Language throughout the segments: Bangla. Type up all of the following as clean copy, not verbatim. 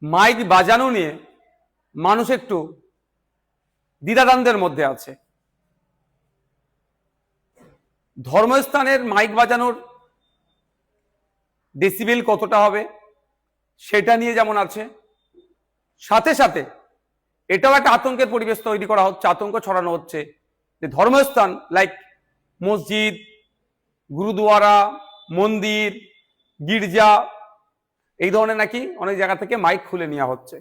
মাইক বাজানো নিয়ে মানুষ একটু দ্বিধাদ্বন্দ্বের মধ্যে আছে। ধর্মস্থানের মাইক বাজানোর ডেসিবেল কতটা হবে সেটা নিয়ে যেমন আছে, সাথে সাথে এটাও একটা আতঙ্কের পরিবেশ তৈরি করা হচ্ছে, আতঙ্ক ছড়ানো হচ্ছে যে ধর্মস্থান লাইক মসজিদ, গুরুদুয়ারা, মন্দির, গির্জা এই ধরনের নাকি অনেক জায়গা থেকে মাইক খুলে নেওয়া হচ্ছে,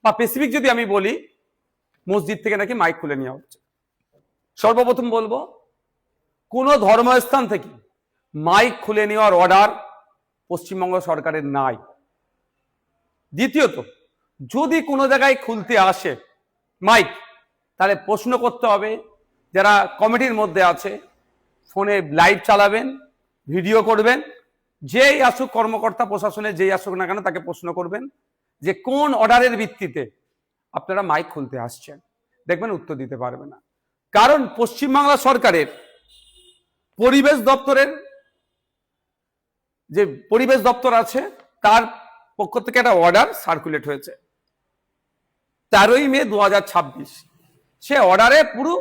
বা স্পেসিফিক যদি আমি বলি মসজিদ থেকে নাকি মাইক খুলে নেওয়া হচ্ছে। সর্বপ্রথম বলবো কোন ধর্মস্থান থেকে মাইক খুলে নেওয়ার অর্ডার পশ্চিমবঙ্গ সরকারের নাই। দ্বিতীয়ত, যদি কোনো জায়গায় খুলতে আসে মাইক, তাহলে প্রশ্ন করতে হবে যারা কমিটির মধ্যে আছে, ফোনে লাইভ চালাবেন, ভিডিও করবেন, যেই আসুক কর্মকর্তা প্রশাসনে যেই আসুক না কেন তাকে প্রশ্ন করবেন যে কোন অর্ডারের ভিত্তিতে আপনারা মাইক খুলতে আসছেন। দেখবেন উত্তর দিতে পারবে না, কারণ পশ্চিমবাংলা সরকারের পরিবেশ দপ্তরের যে পরিবেশ দপ্তর আছে তার পক্ষ থেকে একটা অর্ডার সার্কুলেট হয়েছে 13ই মে 2026। সে অর্ডারে পুরো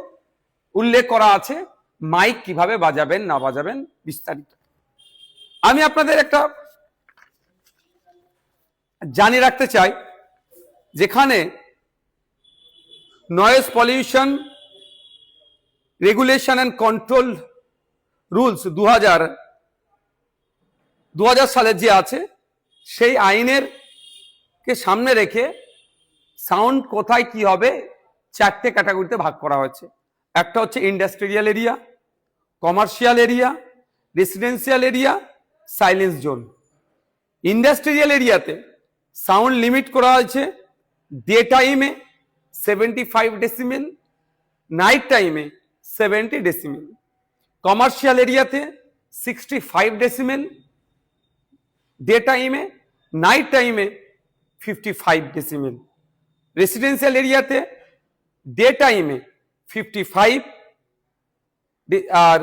উল্লেখ করা আছে মাইক কিভাবে বাজাবেন না বাজাবেন বিস্তারিত। আমি আপনাদের একটা জানিয়ে রাখতে চাই, যেখানে noise pollution regulation and control rules 2000 সালের যে আছে সেই আইনের কে সামনে রেখে সাউন্ড কোথায় কি হবে 4টে ক্যাটাগরিতে ভাগ করা হয়েছে। একটা হচ্ছে industrial area, commercial area, residential area, silence zone. Industrial এরিয়াতে সাউন্ড লিমিট করা হয়েছে ডে টাইমে 75 ডেসিমেল, নাইট টাইমে 70 ডেসিমেল। কমার্শিয়াল এরিয়াতে 65 ডেসিমেল, ডে টাইমে, নাইট টাইমে 55 ডেসিমেল। রেসিডেন্সিয়াল এরিয়াতে ডে টাইমে 55 আর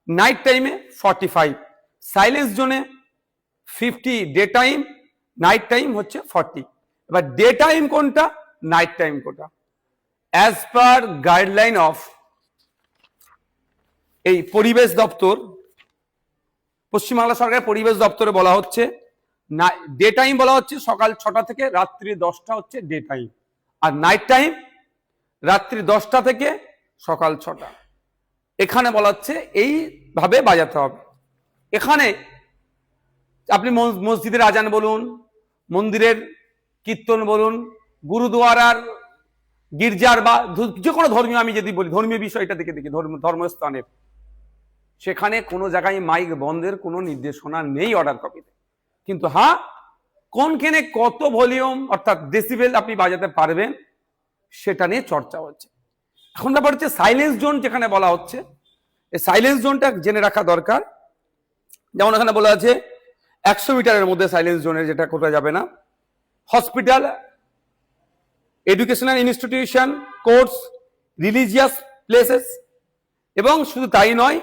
নাইট টাইমে 45। সাইলেন্স জোনে 50 ডে টাইম, নাইট টাইম হচ্ছে 40। এবার ডে টাইম কোনটা, নাইট টাইম কোনটা, অ্যাজ পার গাইডলাইন অফ এই পরিবেশ দপ্তর, পশ্চিমবাংলা সরকারের পরিবেশ দপ্তরে বলা হচ্ছে ডে টাইম বলা হচ্ছে সকাল 6টা থেকে রাত্রি 10টা হচ্ছে ডে টাইম, আর নাইট টাইম রাত্রি 10টা থেকে সকাল 6টা। এখানে বলা হচ্ছে এইভাবে বাজাতে হবে। এখানে আপনি মসজিদের আজান বলুন, মন্দিরের কীর্তন বলুন, গুরুদুয়ারার, গির্জার বা যে কোনো ধর্মীয়, আমি যদি বলি ধর্মীয় বিষয়টা দেখে দেখি ধর্মস্থানের, সেখানে কোনো জায়গায় মাইক বন্ধের কোনো নির্দেশনা নেই অর্ডার কপিতে। কিন্তু হ্যাঁ, কোনখানে কত ভলিউম অর্থাৎ ডেসিবেল আপনি বাজাতে পারবেন সেটা নিয়ে চর্চা হচ্ছে। এখন ব্যাপার হচ্ছে সাইলেন্স জোন যেখানে বলা হচ্ছে, এই সাইলেন্স জোনটা জেনে রাখা দরকার। যেমন এখানে বলা আছে 100 মিটারের মধ্যে সাইলেন্স জোনের, যেটা কোথায় যাবে না, hospital, educational institution, courts, religious places, এবং শুধু তাই নয়,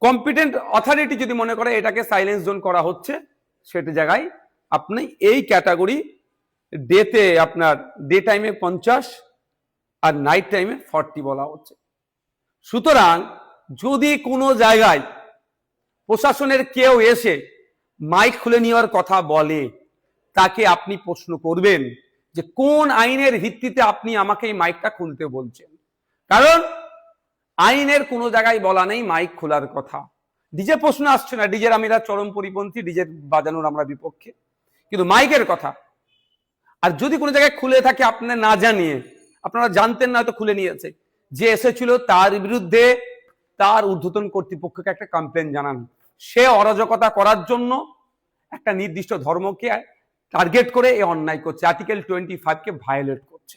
কম্পিটেন্ট অথরিটি যদি মনে করে এটাকে সাইলেন্স জোন করা হচ্ছে, সেটা জায়গায় আপনি এই ক্যাটাগরি ডেতে আপনার ডে টাইমে 50 আর নাইট টাইমে 40 বলা হচ্ছে। সুতরাং যদি কোনো জায়গায় প্রশাসনের কেউ এসে মাইক খুলে নেওয়ার কথা বলে, তাকে আপনি প্রশ্ন করবেন যে কোন আইনের ভিত্তিতে আপনি আমাকে এই মাইকটা খুলতে বলছেন। কারণ আইনের কোনো জায়গায় বলা নেই মাইক খোলার কথা। ডিজে প্রশ্ন আসছে না, ডিজের আমরা চরম পরিপন্থী, ডিজের বাজানোর আমরা বিপক্ষে, কিন্তু মাইকের কথা। আর যদি কোনো জায়গায় খুলে থাকে আপনার না জানিয়ে, আপনারা জানতেন না হয়তো খুলে নিয়েছে, যে এসেছিল তার বিরুদ্ধে তার ঊর্ধ্বতন কর্তৃপক্ষকে একটা কমপ্লেন জানান। সে অরাজকতা করার জন্য একটা নির্দিষ্ট ধর্মকে টার্গেট করে এই অন্যায় করছে, আর্টিকেল 25 ভায়োলেট করছে।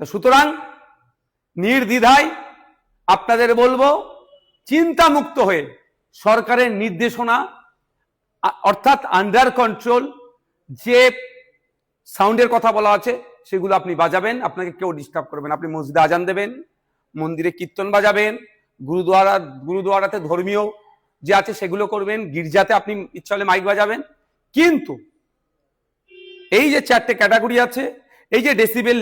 তো সুতরাং নির্দ্বিধায় আপনাদের বলবো, চিন্তামুক্ত হয়ে সরকারের নির্দেশনা অর্থাৎ আন্ডার কন্ট্রোল যে সাউন্ডের কথা বলা আছে সেগুলো আপনি বাজাবেন, আপনাকে কেউ ডিস্টার্ব করবেন। আপনি মসজিদে আজান দেবেন, মন্দিরে কীর্তন বাজাবেন, গুরুদুয়ারাতে ধর্মীয় যে আছে সেগুলো করবেন, গির্জাতে আপনি ইচ্ছা হলে মাইক বাজাবেন। কিন্তু এই যে 4টে ক্যাটাগরি আছে, এই যে ডেসিবেল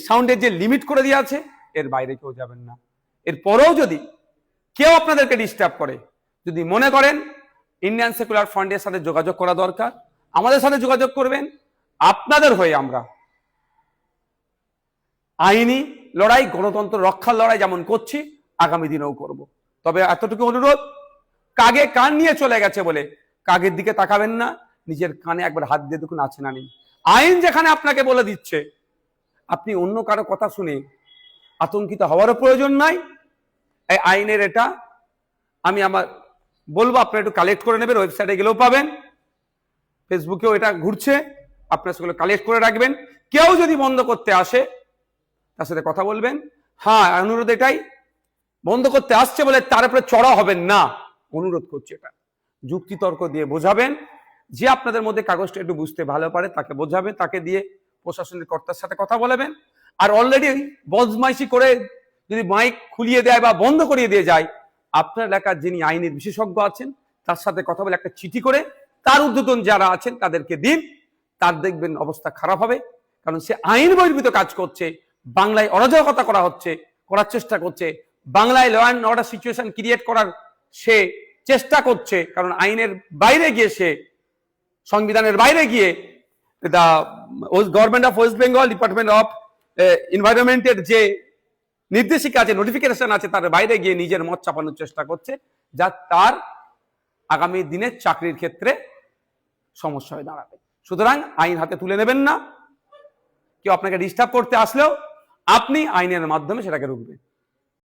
সাউন্ডের যে লিমিট করে দেওয়া আছে, এর বাইরে কেউ যাবেন না। এরপরেও যদি কেউ আপনাদেরকে ডিস্টার্ব করে, যদি মনে করেন ইন্ডিয়ান সেকুলার ফান্ডের সাথে যোগাযোগ করা দরকার, আমাদের সাথে যোগাযোগ করবেন। আপনাদের হয়ে আমরা আইনি লড়াই, গণতন্ত্র রক্ষার লড়াই যেমন করছি, আগামী দিনেও করব। তবে এতটুকু অনুরোধ, কাগে কান নিয়ে চলে গেছে বলে কাগের দিকে তাকাবেন না, নিজের কানে একবার হাত দিয়ে দেখুন আছে না নেই। আইন যেখানে আপনাকে বলে দিচ্ছে, আপনি অন্য কারো কথা শুনে আতঙ্কিত হওয়ারও প্রয়োজন নাই। এই আইনের এটা আমি আমার বলবো, আপনারা একটু কালেক্ট করে নেবেন, ওয়েবসাইটে গেলেও পাবেন, ফেসবুকেও এটা ঘুরছে, আপনারা সেগুলো কালেক্ট করে রাখবেন। কেউ যদি বন্ধ করতে আসে, তার সাথে কথা বলবেন। হ্যাঁ, অনুরোধ এটাই, বন্ধ করতে আসছে বলে তার উপরে চড়া হবেন না, অনুরোধ করছি। এটা যুক্তিতর্ক দিয়ে বোঝাবেন, যে আপনাদের মধ্যে কাগজটা একটু বুঝতে ভালো পারে তাকে বোঝাবেন, তাকে দিয়ে প্রশাসনের কর্তার সাথে কথা বলাবেন। আর অলরেডি বদমাইশি করে যদি মাইক খুলিয়ে দেয় বা বন্ধ করিয়ে দিয়ে যায়, আপনার এলাকার যিনি আইনের বিশেষজ্ঞ আছেন তার সাথে কথা বলে একটা চিঠি করে তার ঊর্ধ্বতন যারা আছেন তাদেরকে দিন, তার দেখবেন অবস্থা খারাপ হবে। কারণ সে আইন বহির্ভূত কাজ করছে, বাংলায় অরাজকতা করার চেষ্টা করছে, বাংলায় law and order situation create করার সে চেষ্টা করছে। কারণ আইনের বাইরে গিয়ে সে, সংবিধানের বাইরে গিয়ে, the government of West Bengal department of এনভায়রনমেন্টের যে নির্দেশিকা আছে, নোটিফিকেশন আছে, তার বাইরে গিয়ে নিজের মত চাপানোর চেষ্টা করছে, যা তার আগামী দিনে চাকরির ক্ষেত্রে সমস্যা হয়ে দাঁড়াবে। সুতরাং আইন হাতে তুলে নেবেন না। কেউ আপনাকে ডিস্টার্ব করতে আসলেও আপনি আইনের মাধ্যমে সেটাকে রুখবেন।